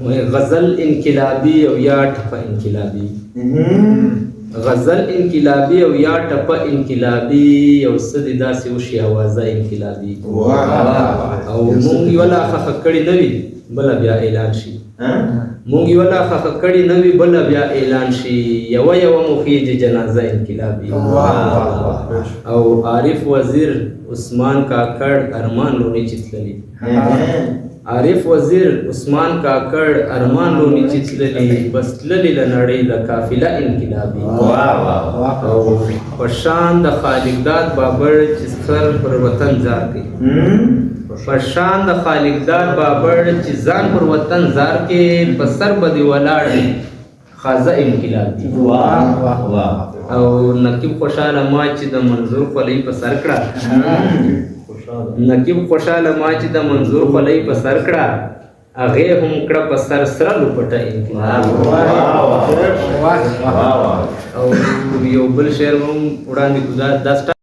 غزل انقلابی او یا ټپه انقلابی غزل انقلابی او یا ټپه انقلابی یو څه دې داسې وشي اوازه انقلابي او مونږ یې ولا خښه کړې نه وي بله بیا اعلان شي مونږ یې ولا خښه کړې نه وي بله بیا اعلان شي یوه مو خیږي جنازه انقلابي او عارف وزیر عثمان کاکړ ارمان لونی چې تللي عارف وزیر عثمان کاکړ ارمان لونی چې تللي بس تللي له نړۍ د قافله انقلابي او په شان د خالقداد بابر چې سر پر وطن زار کوي په شان د خالقداد بابر چې ځان پر وطن زار کوي په سر به دې ولاړ وي خازه انقلابي او نقیب خوشحاله ما چې د منظور خولۍ په سر کړه نقیب خوشحاله ما چې د منظور خولۍ په سر کړه هغې هم کړه په سر سره لوپټه انقلاب او یو بل شعر هم وړاندې کړو دا